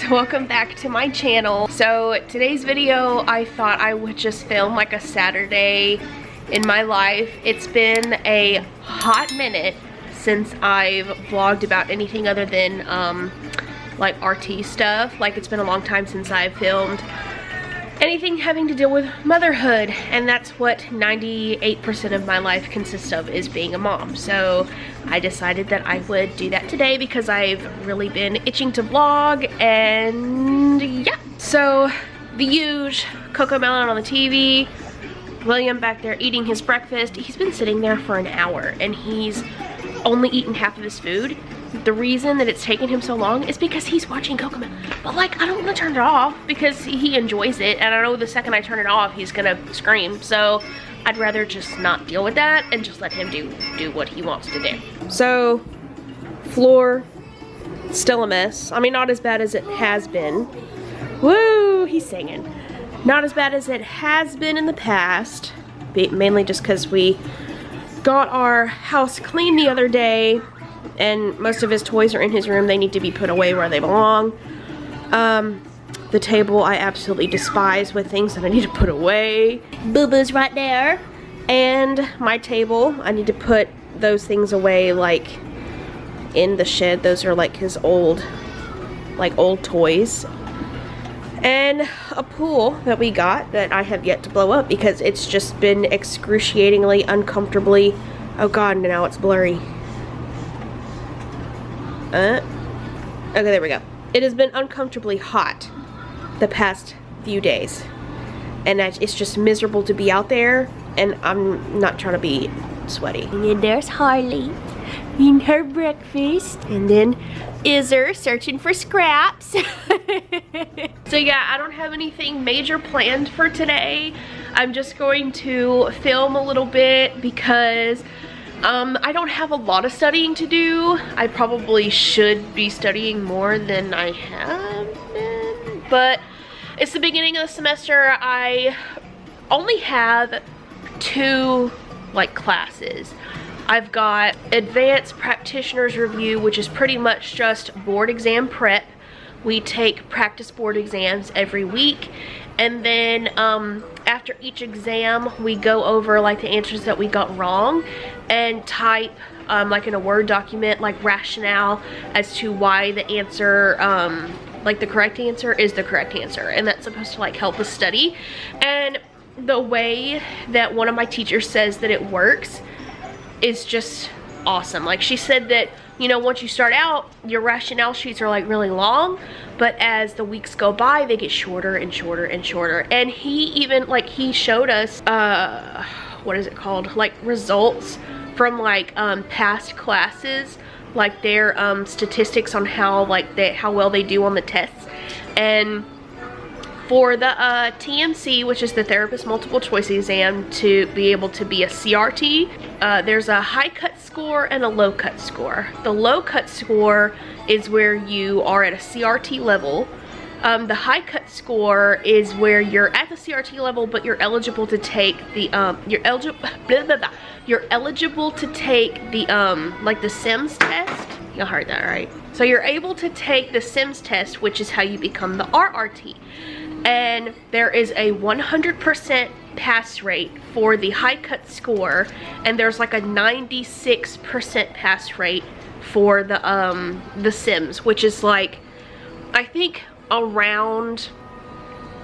welcome back to my channel. So today's video, I thought I would just film like a Saturday in my life. It's been a hot minute since I've vlogged about anything other than like RT stuff. Like, it's been a long time since I've filmed anything having to deal with motherhood, and that's what 98% of my life consists of, is being a mom. So I decided that I would do that today because I've really been itching to vlog, and yeah. So the huge Cocomelon on the TV, William back there eating his breakfast. He's been sitting there for an hour and he's only eaten half of his food. The reason that it's taken him so long is because he's watching Cocomelon. But like, I don't want to turn it off because he enjoys it, and I know the second I turn it off he's gonna scream. So I'd rather just not deal with that and just let him do what he wants to do. So floor still a mess. I mean, not as bad as it has been. Woo, he's singing. Not as bad as it has been in the past, mainly just because we got our house cleaned the other day and most of his toys are in his room. They need to be put away where they belong. The table I absolutely despise with things that I need to put away. Boo-boo's right there. And my table, I need to put those things away like in the shed. Those are like his old toys. And a pool that we got that I have yet to blow up because it's just been excruciatingly, uncomfortably, oh god, now it's blurry. Okay, there we go. It has been uncomfortably hot the past few days, and it's just miserable to be out there, and I'm not trying to be sweaty. And then there's Harley eating her breakfast, and then Izzer searching for scraps. So yeah, I don't have anything major planned for today. I'm just going to film a little bit because I don't have a lot of studying to do. I probably should be studying more than I have been, but it's the beginning of the semester. I only have 2 like classes. I've got Advanced Practitioner's Review, which is pretty much just board exam prep. We take practice board exams every week, and then after each exam we go over like the answers that we got wrong and type like in a Word document like rationale as to why the answer, like the correct answer is the correct answer, and that's supposed to like help us study. And the way that one of my teachers says that it works is just awesome. Like, she said that, you know, once you start out, your rationale sheets are like really long, but as the weeks go by, they get shorter and shorter and shorter. And he even, like, he showed us, what is it called? Like, results from like past classes, like their statistics on how how well they do on the tests. And for the TMC, which is the Therapist Multiple Choice Exam, to be able to be a CRT, there's a high cut score and a low cut score. The low cut score is where you are at a CRT level. The high cut score is where you're at the CRT level, but you're eligible to take the you're eligible to take the like the SIMS test. You heard that right? So you're able to take the SIMS test, which is how you become the RRT. And there is a 100% pass rate for the high cut score, and there's like a 96% pass rate for the SIMS, which is like, I think around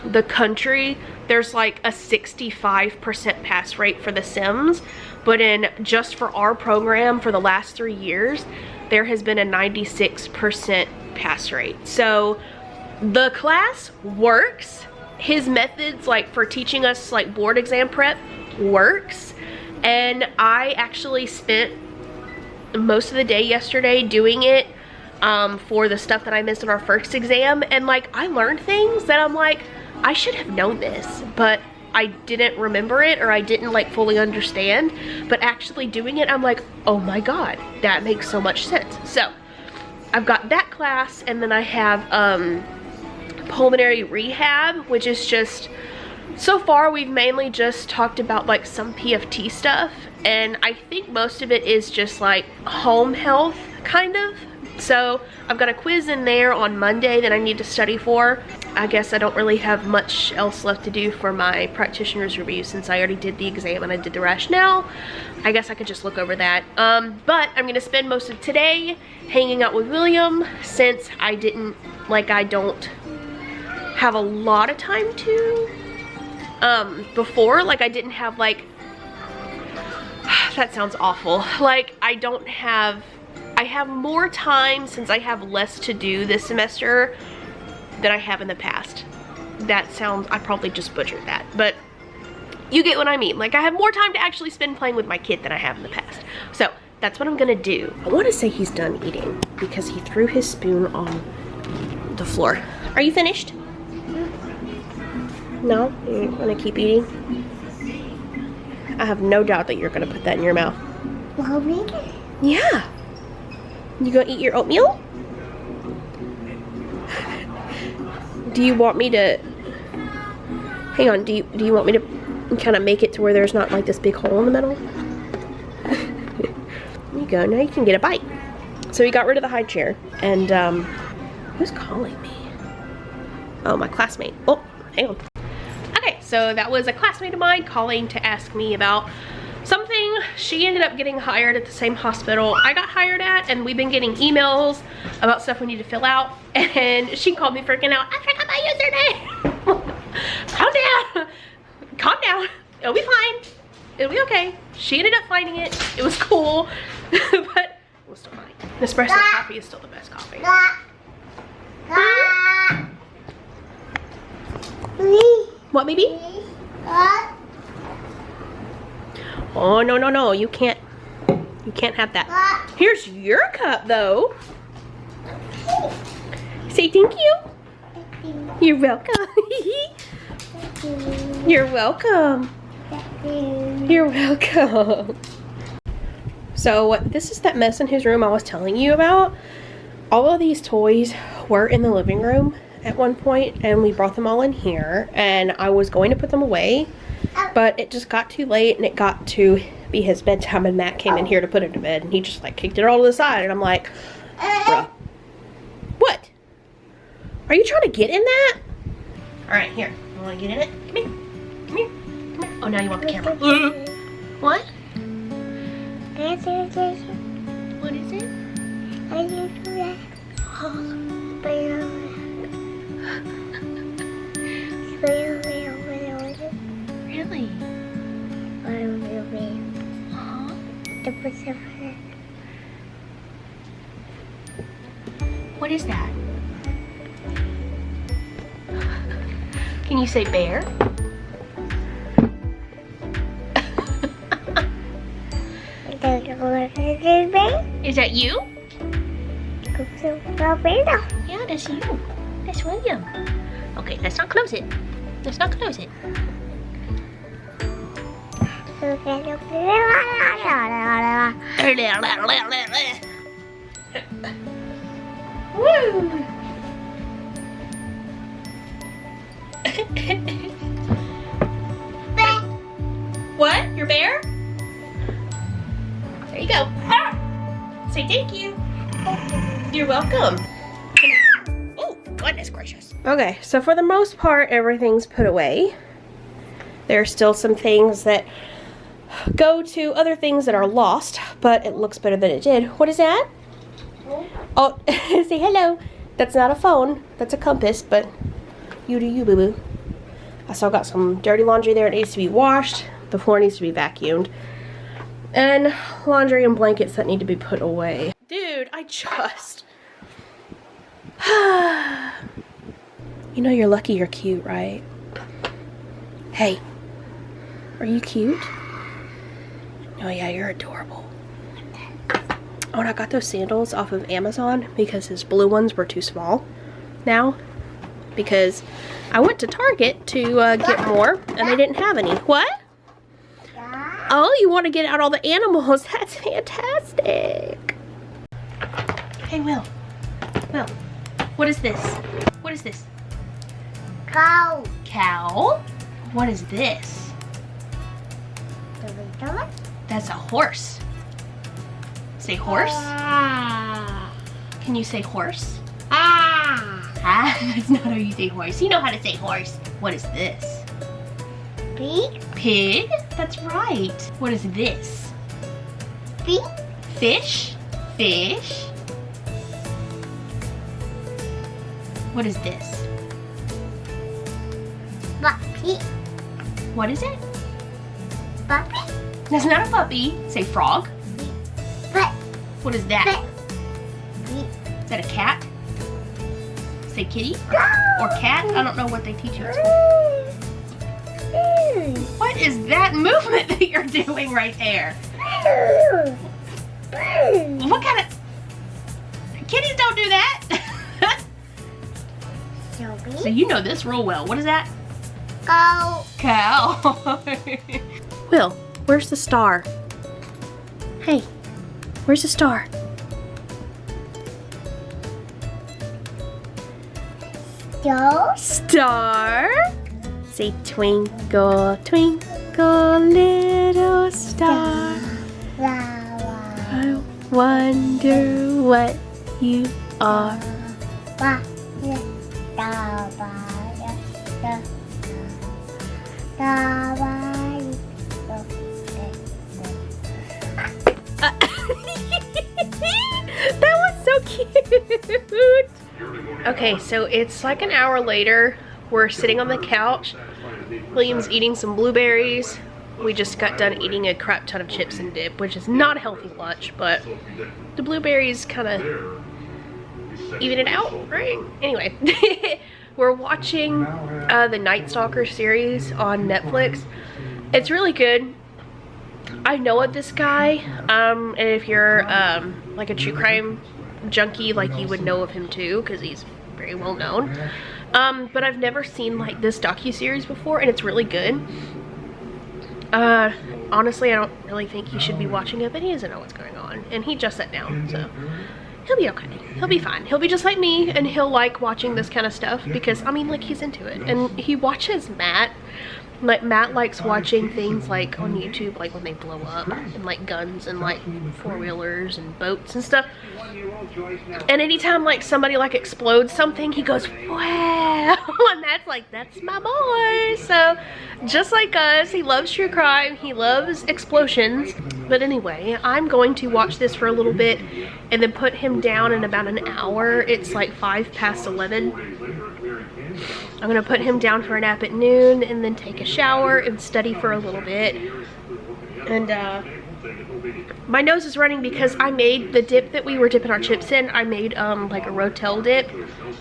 the country there's like a 65% pass rate for the SIMS, but in just for our program for the last 3 years there has been a 96% pass rate. So the class works. His methods, like for teaching us like board exam prep, works. And I actually spent most of the day yesterday doing it for the stuff that I missed on our first exam, and like I learned things that I'm like, I should have known this, but I didn't remember it, or I didn't like fully understand. But actually doing it, I'm like, oh my god, that makes so much sense. So I've got that class, and then I have pulmonary rehab, which is just, so far we've mainly just talked about like some PFT stuff, and I think most of it is just like home health kind of, So I've got a quiz in there on Monday that I need to study for. I guess I don't really have much else left to do for my practitioner's review since I already did the exam and I did the rationale. I guess I could just look over that. But I'm gonna spend most of today hanging out with William since I don't have a lot of time to. Before, like I didn't have like, that sounds awful. Like I have more time since I have less to do this semester than I have in the past. That sounds, I probably just butchered that, but you get what I mean. Like I have more time to actually spend playing with my kid than I have in the past. So that's what I'm gonna do. I wanna say he's done eating because he threw his spoon on the floor. Are you finished? No? You're gonna keep eating? I have no doubt that you're gonna put that in your mouth. Mommy? Yeah. You gonna eat your oatmeal? Do you want me to, hang on, do you want me to kind of make it to where there's not like this big hole in the middle? There you go, now you can get a bite. So we got rid of the high chair, and who's calling me? Oh, my classmate. Oh, hang on. Okay, so that was a classmate of mine calling to ask me about something. She ended up getting hired at the same hospital I got hired at, and we've been getting emails about stuff we need to fill out, and she called me freaking out. I forgot my username. Calm down. Calm down. It'll be fine. It'll be okay. She ended up finding it. It was cool, but it was still fine. Espresso coffee is still the best coffee. What, baby? Oh, no, no, no. You can't have that. Here's your cup, though. Say thank you. You're welcome. You're welcome. You're welcome. So this is that mess in his room I was telling you about. All of these toys were in the living room at one point, and we brought them all in here, and I was going to put them away, but it just got too late, and it got to be his bedtime, and Matt came in here to put him to bed, and he just like kicked it all to the side, and I'm like, bruh. What? Are you trying to get in that? All right, here. You want to get in it? Come here. Come here. Come here. Oh, now you want the camera. What? What is it? Really? What is that? Can you say bear? Is that you? Yeah, that's you. That's William. Okay, let's not close it. Let's not close it. Woo! What? Your bear? There you go. Say thank you. You're welcome. Oh, goodness gracious. Okay, so for the most part, everything's put away. There are still some things that go to other things that are lost, but it looks better than it did. What is that? Oh, say hello. That's not a phone. That's a compass, but you do you, boo-boo. I still got some dirty laundry there. It needs to be washed. The floor needs to be vacuumed. And laundry and blankets that need to be put away. Dude, I just... You know you're lucky you're cute, right? Hey, are you cute? Oh yeah, you're adorable. Oh, and I got those sandals off of Amazon because his blue ones were too small now. Because I went to Target to get more and they didn't have any. What? Oh, you want to get out all the animals? That's fantastic. Hey, Will. Will, what is this? What is this? Cow. Cow? What is this? That's a horse. Say horse. Can you say horse? Ah. Ah, that's not how you say horse. You know how to say horse. What is this? Pig. Pig? That's right. What is this? Pig. Fish? Fish? What is this? Puppy. What is it? Puppy. That's not a puppy. Say frog. Pet. What is that? Pig. Is that a cat? Say kitty? Or cat? I don't know what they teach you at school. What is that movement that you're doing right there? What kind of... Kitties don't do that. So you know this real well. What is that? Go. Cow. Will, where's the star? Hey, where's the star? Go. Star. Say twinkle, twinkle, little star. Flower. I wonder what you are. That was so cute. Okay, so it's like an hour later. We're sitting on the couch. William's eating some blueberries. We just got done eating a crap ton of chips and dip, which is not a healthy lunch, but the blueberries kind of even it out, right? Anyway, we're watching the Night Stalker series on Netflix. It's really good. I know of this guy, and if you're like a true crime junkie, like you would know of him too, because he's very well known. But I've never seen like this docu-series before, and it's really good. Honestly, I don't really think he should be watching it, but he doesn't know what's going on, and he just sat down, so he'll be okay. He'll be fine. He'll be just like me, and he'll like watching this kind of stuff because, I mean, like, he's into it. And he watches Matt. Like, Matt likes watching things like on YouTube, like when they blow up, and like guns and like four-wheelers and boats and stuff. And anytime like somebody like explodes something, he goes, wow. And Matt's like, that's my boy. So just like us, he loves true crime, he loves explosions. But anyway, I'm going to watch this for a little bit and then put him down in about an hour. It's like 11:05. I'm gonna put him down for a nap at noon and then take a shower and study for a little bit. And my nose is running because I made the dip that we were dipping our chips in. I made like a Rotel dip.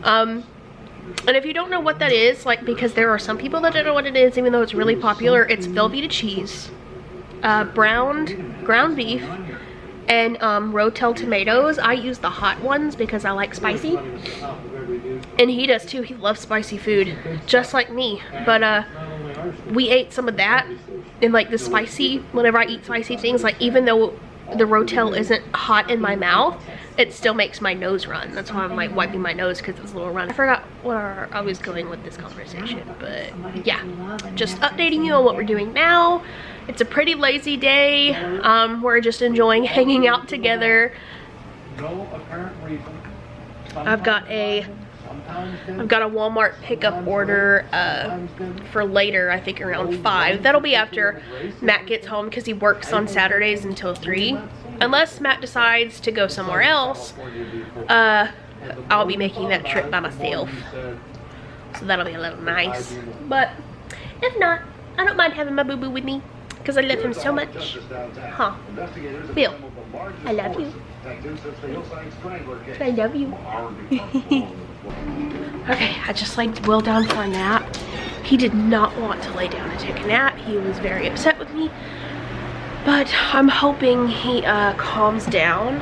And if you don't know what that is, like, because there are some people that don't know what it is, even though it's really popular, it's Velveeta cheese, ground beef, and Rotel tomatoes. I use the hot ones because I like spicy. And he does too. He loves spicy food, just like me. But we ate some of that, and like the spicy, whenever I eat spicy things, like even though the Rotel isn't hot in my mouth, it still makes my nose run. That's why I'm like wiping my nose, because it's a little run. I forgot where I was going with this conversation, but yeah, just updating you on what we're doing now. It's a pretty lazy day. We're just enjoying hanging out together. I've got a Walmart pickup order for later, I think around 5. That'll be after Matt gets home because he works on Saturdays until 3. Unless Matt decides to go somewhere else, I'll be making that trip by myself. So that'll be a little nice. But if not, I don't mind having my boo-boo with me because I love him so much. Huh. Bill, I love you. I love you. Okay, I just laid Will down for a nap. He did not want to lay down and take a nap. He was very upset with me. But I'm hoping he calms down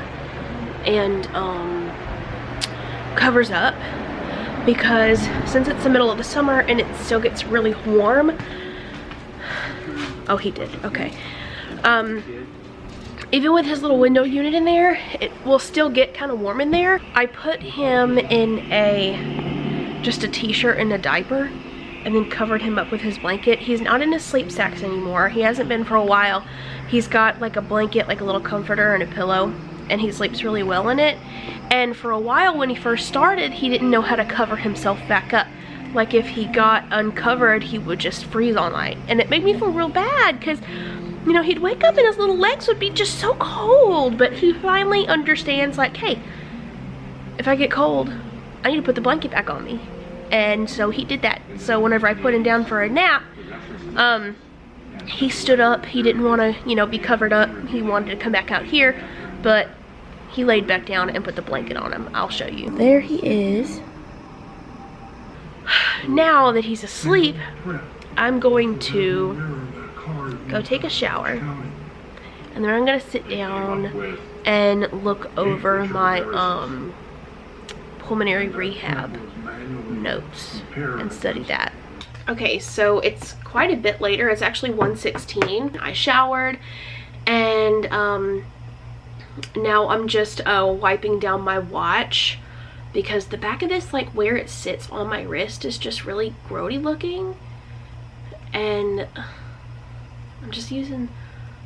and covers up, because since it's the middle of the summer and it still gets really warm. Oh, he did. Okay. Even with his little window unit in there, it will still get kind of warm in there. I put him in just a t-shirt and a diaper, and then covered him up with his blanket. He's not in his sleep sacks anymore. He hasn't been for a while. He's got like a blanket, like a little comforter and a pillow, and he sleeps really well in it. And for a while when he first started, he didn't know how to cover himself back up. Like if he got uncovered, he would just freeze all night. And it made me feel real bad because, you know, he'd wake up and his little legs would be just so cold. But he finally understands, like, hey, if I get cold, I need to put the blanket back on me. And so he did that. So whenever I put him down for a nap, he stood up. He didn't want to, you know, be covered up. He wanted to come back out here, but he laid back down and put the blanket on him. I'll show you. There he is. Now that he's asleep, I'm going to go take a shower, and then I'm gonna sit down and look over my pulmonary rehab notes and study that. Okay, so it's quite a bit later. It's actually 1:16. I showered, and now I'm just wiping down my watch because the back of this, like where it sits on my wrist, is just really grody looking, and I'm just using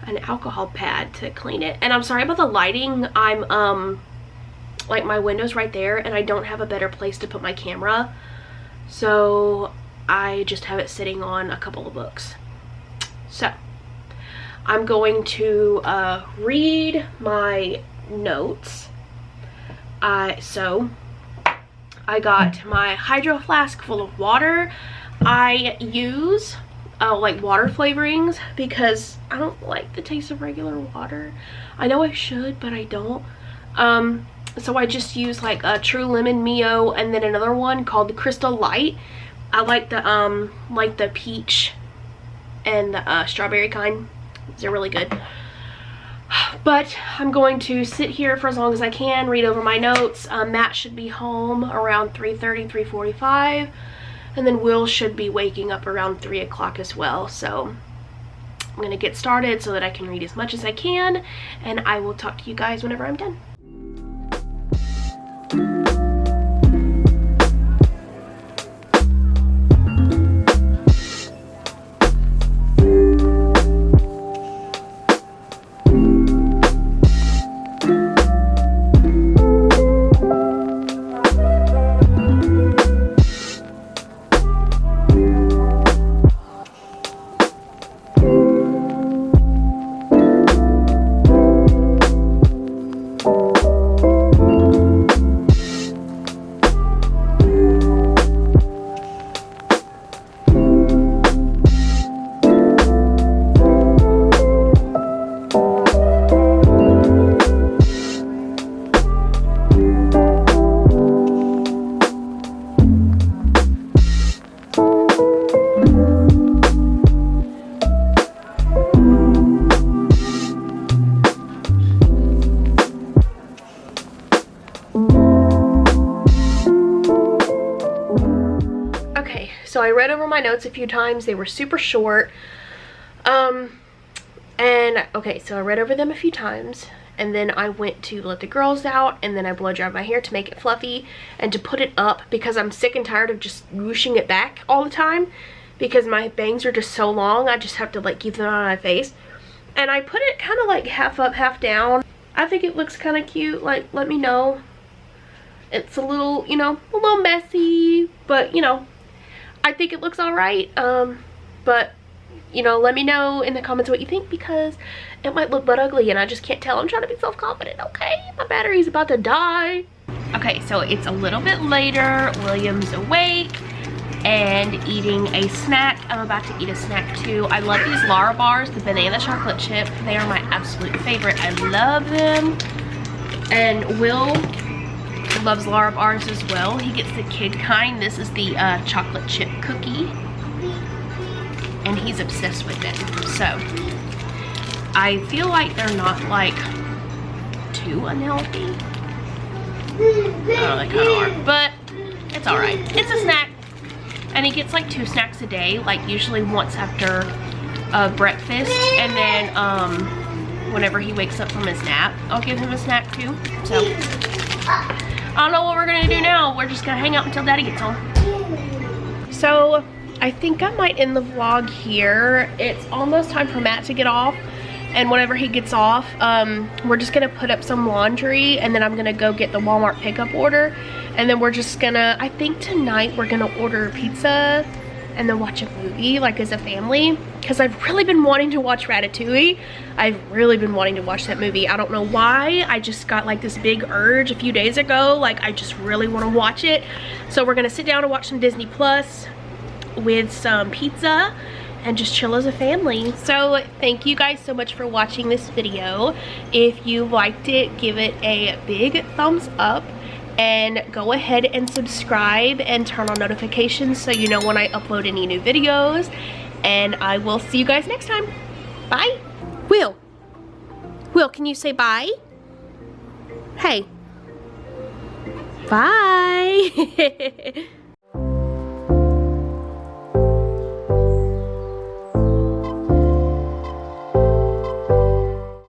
an alcohol pad to clean it. And I'm sorry about the lighting. I'm like my window's right there, and I don't have a better place to put my camera, so I just have it sitting on a couple of books. So I'm going to read my notes. So I got my hydro flask full of water. I use like water flavorings because I don't like the taste of regular water. I know I should, but I don't. So I just use like a True Lemon Mio, and then another one called the Crystal Light. I like the peach and the strawberry kind. They're really good. But I'm going to sit here for as long as I can, read over my notes. Matt should be home around 3:30, 3:45, and then Will should be waking up around 3 o'clock as well. So I'm gonna get started so that I can read as much as I can, and I will talk to you guys whenever I'm done. So I read over my notes a few times. They were super short. And okay, so I read over them a few times, and then I went to let the girls out, and then I blow dried my hair to make it fluffy and to put it up because I'm sick and tired of just whooshing it back all the time because my bangs are just so long. I just have to like keep them on my face. And I put it kind of like half up, half down. I think it looks kind of cute. Like, let me know. It's a little, you know, a little messy, but you know, I think it looks all right. But you know, let me know in the comments what you think because it might look butt ugly and I just can't tell. I'm trying to be self-confident, okay? My battery's about to die. Okay, so it's a little bit later. William's awake and eating a snack. I'm about to eat a snack too. I love these Lara bars, the banana chocolate chip. They are my absolute favorite. I love them. And Will loves Lara bars as well. He gets the kid kind. This is the chocolate chip cookie, and he's obsessed with it. So I feel like they're not like too unhealthy. I don't know, they kind of are, but it's all right. It's a snack, and he gets like 2 snacks a day, like usually once after breakfast, and then whenever he wakes up from his nap, I'll give him a snack too. So I don't know what we're gonna do now. We're just gonna hang out until Daddy gets home. So I think I might end the vlog here. It's almost time for Matt to get off, and whenever he gets off, we're just gonna put up some laundry, and then I'm gonna go get the Walmart pickup order, and then we're just gonna, I think tonight we're gonna order pizza and then watch a movie, like as a family, because I've really been wanting to watch Ratatouille. I've really been wanting to watch that movie. I don't know why. I just got like this big urge a few days ago. Like I just really want to watch it. So we're gonna sit down and watch some Disney Plus with some pizza and just chill as a family. So thank you guys so much for watching this video. If you liked it, give it a big thumbs up. And go ahead and subscribe and turn on notifications so you know when I upload any new videos. And I will see you guys next time. Bye. Will, can you say bye? Hey. Bye.